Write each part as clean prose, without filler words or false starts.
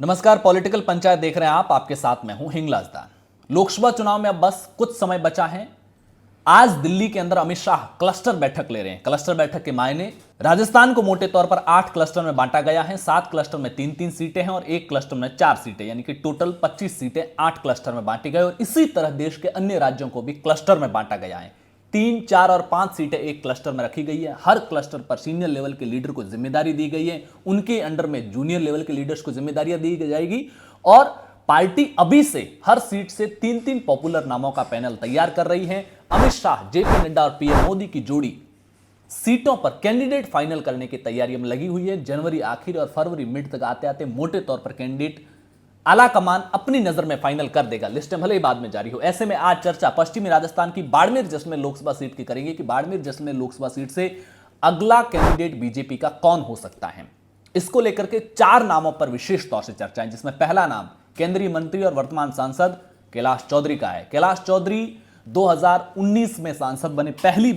नमस्कार, पॉलिटिकल पंचायत देख रहे हैं आप। आपके साथ मैं हूं हिंगलाज दान। लोकसभा चुनाव में अब बस कुछ समय बचा है। आज दिल्ली के अंदर अमित शाह क्लस्टर बैठक ले रहे हैं। क्लस्टर बैठक के मायने राजस्थान को मोटे तौर पर 8 क्लस्टर में बांटा गया है। 7 क्लस्टर में 3-3 सीटें हैं और 1 क्लस्टर में 4 सीटें, यानी कि टोटल 25 सीटें 8 क्लस्टर में बांटी गई। और इसी तरह देश के अन्य राज्यों को भी क्लस्टर में बांटा गया है। 3, 4 और 5 सीटें एक क्लस्टर में रखी गई है। हर क्लस्टर पर सीनियर लेवल के लीडर को जिम्मेदारी दी गई है। उनके अंडर में जूनियर लेवल के लीडर्स को जिम्मेदारियां दी जाएगी और पार्टी अभी से हर सीट से 3-3 पॉपुलर नामों का पैनल तैयार कर रही है। अमित शाह, जेपी नड्डा और पीएम मोदी की जोड़ी सीटों पर कैंडिडेट फाइनल करने की तैयारियों में लगी हुई है। जनवरी आखिर और फरवरी मिड तक आते आते मोटे तौर पर कैंडिडेट आला कमान अपनी नजर में फाइनल कर देगा। लिस्टें भले ही बाद में जारी हो। ऐसे में आज चर्चा पश्चिमी राजस्थान की बाड़मेर जैसलमेर लोकसभा सीट की करेंगे कि बाड़मेर जैसलमेर लोकसभा सीट से अगला कैंडिडेट बीजेपी का कौन हो सकता है। इसको लेकर के 4 नामों पर विशेष तौर से चर्चा है, जिसमें पहला नाम केंद्रीय मंत्री और वर्तमान सांसद कैलाश चौधरी का है। कैलाश चौधरी 2019 में सांसद बने पहली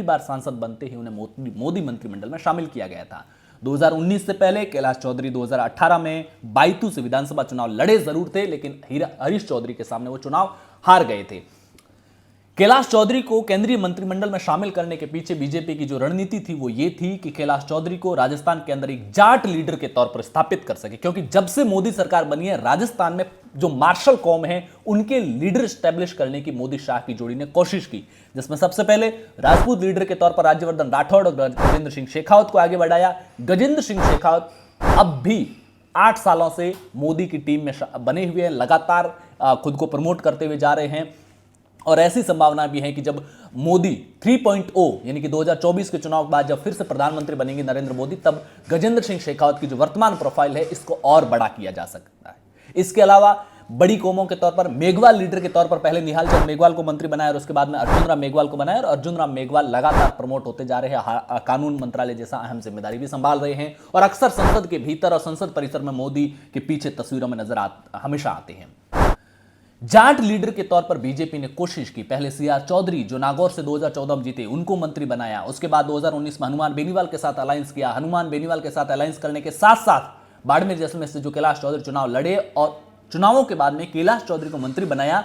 बार सांसद बनते ही उन्हें मोदी मंत्रिमंडल में शामिल किया गया था। 2019 से पहले कैलाश चौधरी 2018 में बायतू से विधानसभा चुनाव लड़े जरूर थे, लेकिन हरीश चौधरी के सामने वो चुनाव हार गए थे। कैलाश चौधरी को केंद्रीय मंत्रिमंडल में शामिल करने के पीछे बीजेपी की जो रणनीति थी वो ये थी कि कैलाश चौधरी को राजस्थान के अंदर एक जाट लीडर के तौर पर स्थापित कर सके, क्योंकि जब से मोदी सरकार बनी है राजस्थान में जो मार्शल कौम है उनके लीडर स्टैब्लिश करने की मोदी शाह की जोड़ी ने कोशिश की, जिसमें सबसे पहले राजपूत लीडर के तौर पर राज्यवर्धन राठौड़ और गजेंद्र सिंह शेखावत को आगे बढ़ाया। गजेंद्र सिंह शेखावत अब भी 8 सालों से मोदी की टीम में बने हुए हैं, लगातार खुद को प्रमोट करते हुए जा रहे हैं। और ऐसी संभावना भी है कि जब मोदी 3.0 यानी कि 2024 के चुनाव के बाद जब फिर से प्रधानमंत्री बनेंगे नरेंद्र मोदी, तब गजेंद्र सिंह शेखावत की जो वर्तमान प्रोफाइल है इसको और बड़ा किया जा सकता है। इसके अलावा बड़ी कौमों के तौर पर मेघवाल लीडर के तौर पर पहले निहाल चंद मेघवाल को मंत्री बनाया और उसके बाद में अर्जुन राम मेघवाल को बनाया। और अर्जुन राम मेघवाल लगातार प्रमोट होते जा रहे हैं, कानून मंत्रालय जैसा अहम जिम्मेदारी भी संभाल रहे हैं और अक्सर संसद के भीतर और संसद परिसर में मोदी के पीछे तस्वीरों में हमेशा आते हैं। जाट लीडर के तौर पर बीजेपी ने कोशिश की। पहले सीआर चौधरी जो नागौर से 2014 में जीते उनको मंत्री बनाया। उसके बाद 2019 में हनुमान बेनीवाल के साथ अलायंस किया। हनुमान बेनीवाल के साथ अलायंस करने के साथ साथ बाड़मेर जैसलमेर से जो कैलाश चौधरी चुनाव लड़े और चुनावों के बाद में कैलाश चौधरी को मंत्री बनाया,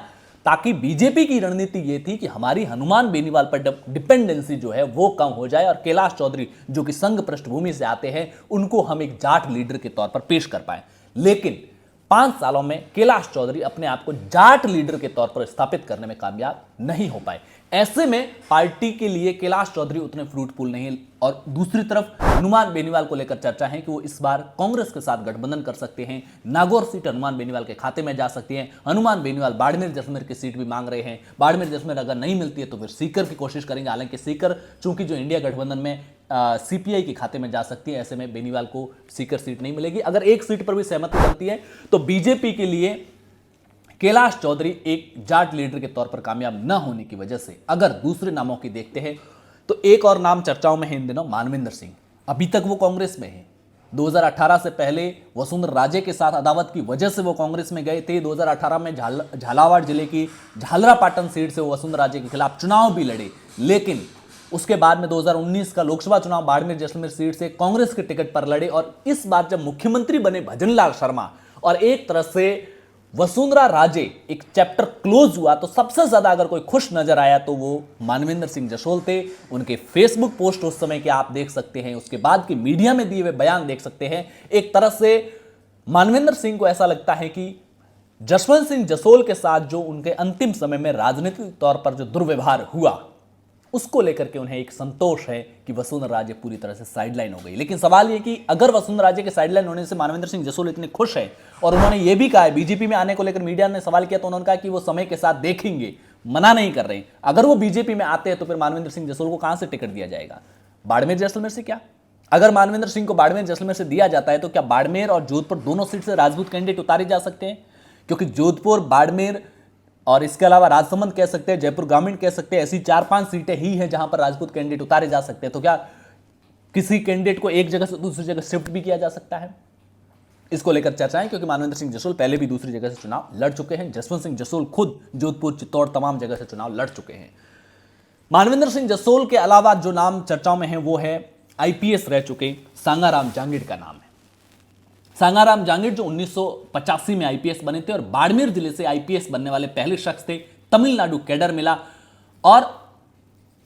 ताकि बीजेपी की रणनीति यह थी कि हमारी हनुमान बेनीवाल पर डिपेंडेंसी जो है वो कम हो जाए और कैलाश चौधरी जो कि संघ पृष्ठभूमि से आते हैं उनको हम एक जाट लीडर के तौर पर पेश कर पाए। लेकिन 5 सालों में कैलाश चौधरी अपने आप को जाट लीडर के तौर पर स्थापित करने में कामयाब नहीं हो पाए। ऐसे में पार्टी के लिए कैलाश चौधरी उतने फ्रूटफुल नहीं है। और दूसरी तरफ हनुमान बेनीवाल को लेकर चर्चा है कि वो इस बार कांग्रेस के साथ गठबंधन कर सकते हैं। नागौर सीट हनुमान बेनीवाल के खाते में जा सकती है। हनुमान बेनीवाल बाड़मेर जैसलमेर की सीट भी मांग रहे हैं। बाड़मेर जैसलमेर अगर नहीं मिलती है तो फिर सीकर की कोशिश करेंगे। हालांकि सीकर चूंकि जो इंडिया गठबंधन में सीपीआई के खाते में जा सकती है, ऐसे में बेनीवाल को सीकर सीट नहीं मिलेगी। अगर एक सीट पर भी सहमति बनती है तो बीजेपी के लिए कैलाश चौधरी एक जाट लीडर के तौर पर कामयाब न होने की वजह से अगर दूसरे नामों की देखते हैं तो एक और नाम चर्चाओं में है इन दिनों, मानवेंद्र सिंह। अभी तक वो कांग्रेस में है। 2018 से पहले वसुंधरा राजे के साथ अदावत की वजह से वो कांग्रेस में गए थे। 2018 में झालावाड़ जिले की झालरापाटन सीट से वो वसुंधरा राजे के खिलाफ चुनाव भी लड़े, लेकिन उसके बाद में 2019 का लोकसभा चुनाव बाड़मेर जैसलमेर सीट से कांग्रेस के टिकट पर लड़े। और इस बार जब मुख्यमंत्री बने भजनलाल शर्मा और एक तरह से वसुंधरा राजे एक चैप्टर क्लोज हुआ, तो सबसे ज्यादा अगर कोई खुश नजर आया तो वो मानवेंद्र सिंह जसोल थे। उनके फेसबुक पोस्ट उस समय के आप देख सकते हैं, उसके बाद के मीडिया में दिए हुए बयान देख सकते हैं। एक तरह से मानवेंद्र सिंह को ऐसा लगता है कि जसवंत सिंह जसोल के साथ जो उनके अंतिम समय में राजनीतिक तौर पर जो दुर्व्यवहार हुआ उसको लेकर के उन्हें एक संतोष है कि वसुंधरा राजे पूरी तरह से साइडलाइन हो गई। लेकिन सवाल यह कि अगर वसुंधरा राजे के साइडलाइन होने से मानवेंद्र सिंह जसोल इतने खुश हैं और उन्होंने यह भी कहा है, बीजेपी में आने को लेकर मीडिया ने सवाल किया तो उन्होंने कहा कि वो समय के साथ देखेंगे, मना नहीं कर रहे हैं। अगर वो बीजेपी में आते हैं तो फिर मानवेंद्र सिंह जसोल को कहां से टिकट दिया जाएगा? बाड़मेर जैसलमेर से? क्या अगर मानवेंद्र सिंह को बाड़मेर जैसलमेर से दिया जाता है तो क्या बाड़मेर और जोधपुर दोनों सीट से राजपूत कैंडिडेट उतारे जा सकते हैं? क्योंकि जोधपुर, बाड़मेर और इसके अलावा राजसमंद कह सकते हैं, जयपुर ग्रामीण कह सकते हैं, ऐसी 4-5 सीटें ही हैं जहां पर राजपूत कैंडिडेट उतारे जा सकते हैं। तो क्या किसी कैंडिडेट को एक जगह से दूसरी जगह शिफ्ट भी किया जा सकता है? इसको लेकर चर्चाएं, क्योंकि मानवेंद्र सिंह जसोल पहले भी दूसरी जगह से चुनाव लड़ चुके हैं। जसवंत सिंह जसोल खुद जोधपुर, चित्तौड़ तमाम जगह से चुनाव लड़ चुके हैं। मानवेंद्र सिंह जसोल के अलावा जो नाम चर्चाओं में है वो है आईपीएस रह चुके सांगाराम जांगिड़ का नाम है। सांगाराम जांगिड़ जो 1985 में आईपीएस बने थे और बाड़मेर जिले से आईपीएस बनने वाले पहले शख्स थे। तमिलनाडु कैडर मिला और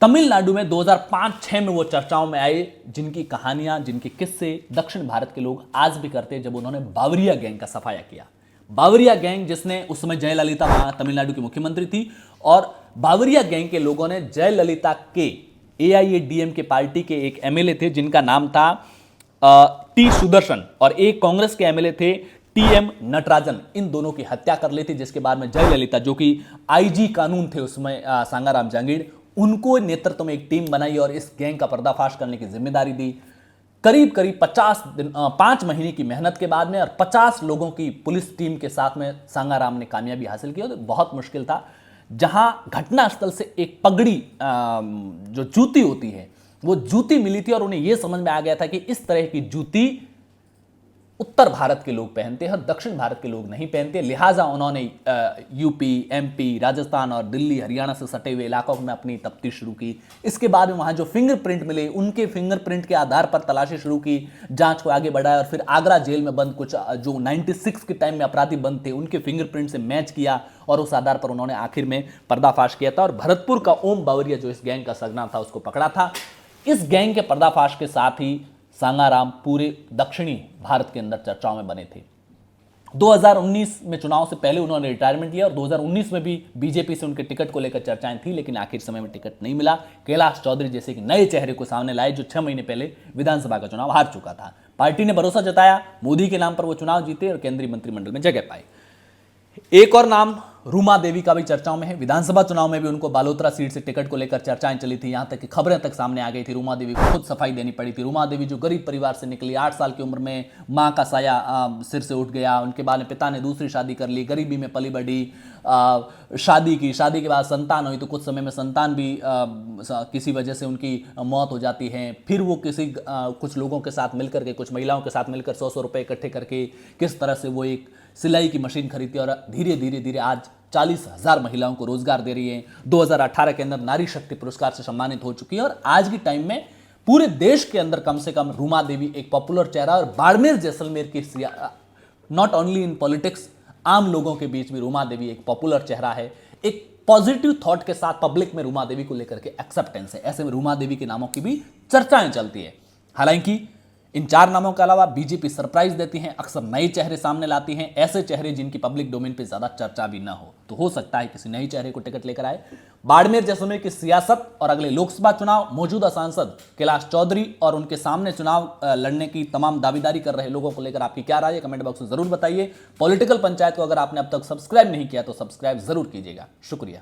तमिलनाडु में 2005-6 में वो चर्चाओं में आए, जिनकी कहानियां, जिनके किस्से दक्षिण भारत के लोग आज भी करते हैं, जब उन्होंने बावरिया गैंग का सफाया किया। बावरिया गैंग, जिसने उस समय जयललिता तमिलनाडु की मुख्यमंत्री थी, और बावरिया गैंग के लोगों ने जयललिता के एआईएडीएमके पार्टी के एक एमएलए थे जिनका नाम था टी सुदर्शन, और एक कांग्रेस के एमएलए थे टीएम नटराजन, इन दोनों की हत्या कर ली थी। जिसके बाद में जयललिता, जो कि आईजी कानून थे उसमें सांगाराम जांगिड़, उनको नेतृत्व में एक टीम बनाई और इस गैंग का पर्दाफाश करने की जिम्मेदारी दी। करीब करीब 5 महीने की मेहनत के बाद में और 50 लोगों की पुलिस टीम के साथ में सांगाराम ने कामयाबी हासिल की। और बहुत मुश्किल था, जहां घटनास्थल से एक पगड़ी, जो जूती होती है, वो जूती मिली थी और उन्हें यह समझ में आ गया था कि इस तरह की जूती उत्तर भारत के लोग पहनते हैं और दक्षिण भारत के लोग नहीं पहनते। लिहाजा उन्होंने यूपी, एमपी, राजस्थान और दिल्ली, हरियाणा से सटे हुए इलाकों में अपनी तफ्तीश शुरू की। इसके बाद में वहां जो फिंगरप्रिंट मिले, उनके फिंगरप्रिंट के आधार पर तलाशी शुरू की, जांच को आगे बढ़ाया और फिर आगरा जेल में बंद कुछ जो 96 के टाइम में अपराधी बंद थे, उनके फिंगरप्रिंट से मैच किया और उस आधार पर उन्होंने आखिर में पर्दाफाश किया था और भरतपुर का ओम बावरिया, जो इस गैंग का सरगना था, उसको पकड़ा था। इस गैंग के पर्दाफाश के साथ ही सांगाराम पूरे दक्षिणी भारत के अंदर चर्चाओं में बने थे। 2019 में चुनाव से पहले उन्होंने रिटायरमेंट लिया और 2019 में भी बीजेपी से उनके टिकट को लेकर चर्चाएं थी, लेकिन आखिर समय में टिकट नहीं मिला। कैलाश चौधरी जैसे कि नए चेहरे को सामने लाए, जो 6 महीने पहले विधानसभा का चुनाव हार चुका था। पार्टी ने भरोसा जताया, मोदी के नाम पर वो चुनाव जीते और केंद्रीय मंत्रिमंडल में जगह पाए। एक और नाम रूमा देवी का भी चर्चाओं में है। विधानसभा चुनाव में भी उनको बालोतरा सीट से टिकट को लेकर चर्चाएं चली थी, यहां तक कि खबरें तक सामने आ गई थी। रूमा देवी को खुद सफाई देनी पड़ी थी। रूमा देवी जो गरीब परिवार से निकली, 8 साल की उम्र में मां का साया सिर से उठ गया, उनके बाद में पिता ने दूसरी शादी कर ली, गरीबी में पली बढ़ी, शादी के बाद संतान हुई तो कुछ समय में संतान भी किसी वजह से उनकी मौत हो जाती है। फिर वो कुछ लोगों के साथ मिलकर के, कुछ महिलाओं के साथ मिलकर 100 रुपए इकट्ठे करके किस तरह से वो एक सिलाई की मशीन खरीदती और धीरे धीरे आज 40,000 महिलाओं को रोजगार दे रही है। 2018 के अंदर नारी शक्ति पुरस्कार से सम्मानित हो चुकी है और आज के टाइम में पूरे देश के अंदर कम से कम रूमा देवी एक पॉपुलर चेहरा और बाड़मेर जैसलमेर की नॉट ओनली इन पॉलिटिक्स, आम लोगों के बीच में रूमा देवी एक पॉपुलर चेहरा है। एक पॉजिटिव थॉट के साथ पब्लिक में रूमा देवी को लेकर के एक्सेप्टेंस है। ऐसे में रूमा देवी के नामों की भी चर्चाएं चलती है। हालांकि इन 4 नामों के अलावा बीजेपी सरप्राइज देती है, अक्सर नए चेहरे सामने लाती हैं, ऐसे चेहरे जिनकी पब्लिक डोमेन पे ज्यादा चर्चा भी ना हो। तो हो सकता है किसी नए चेहरे को टिकट लेकर आए। बाड़मेर जैसलमेर की सियासत और अगले लोकसभा चुनाव, मौजूदा सांसद कैलाश चौधरी और उनके सामने चुनाव लड़ने की तमाम दावेदारी कर रहे लोगों को लेकर आपकी क्या राय है, कमेंट बॉक्स में जरूर बताइए। पॉलिटिकल पंचायत को अगर आपने अब तक सब्सक्राइब नहीं किया तो सब्सक्राइब जरूर कीजिएगा। शुक्रिया।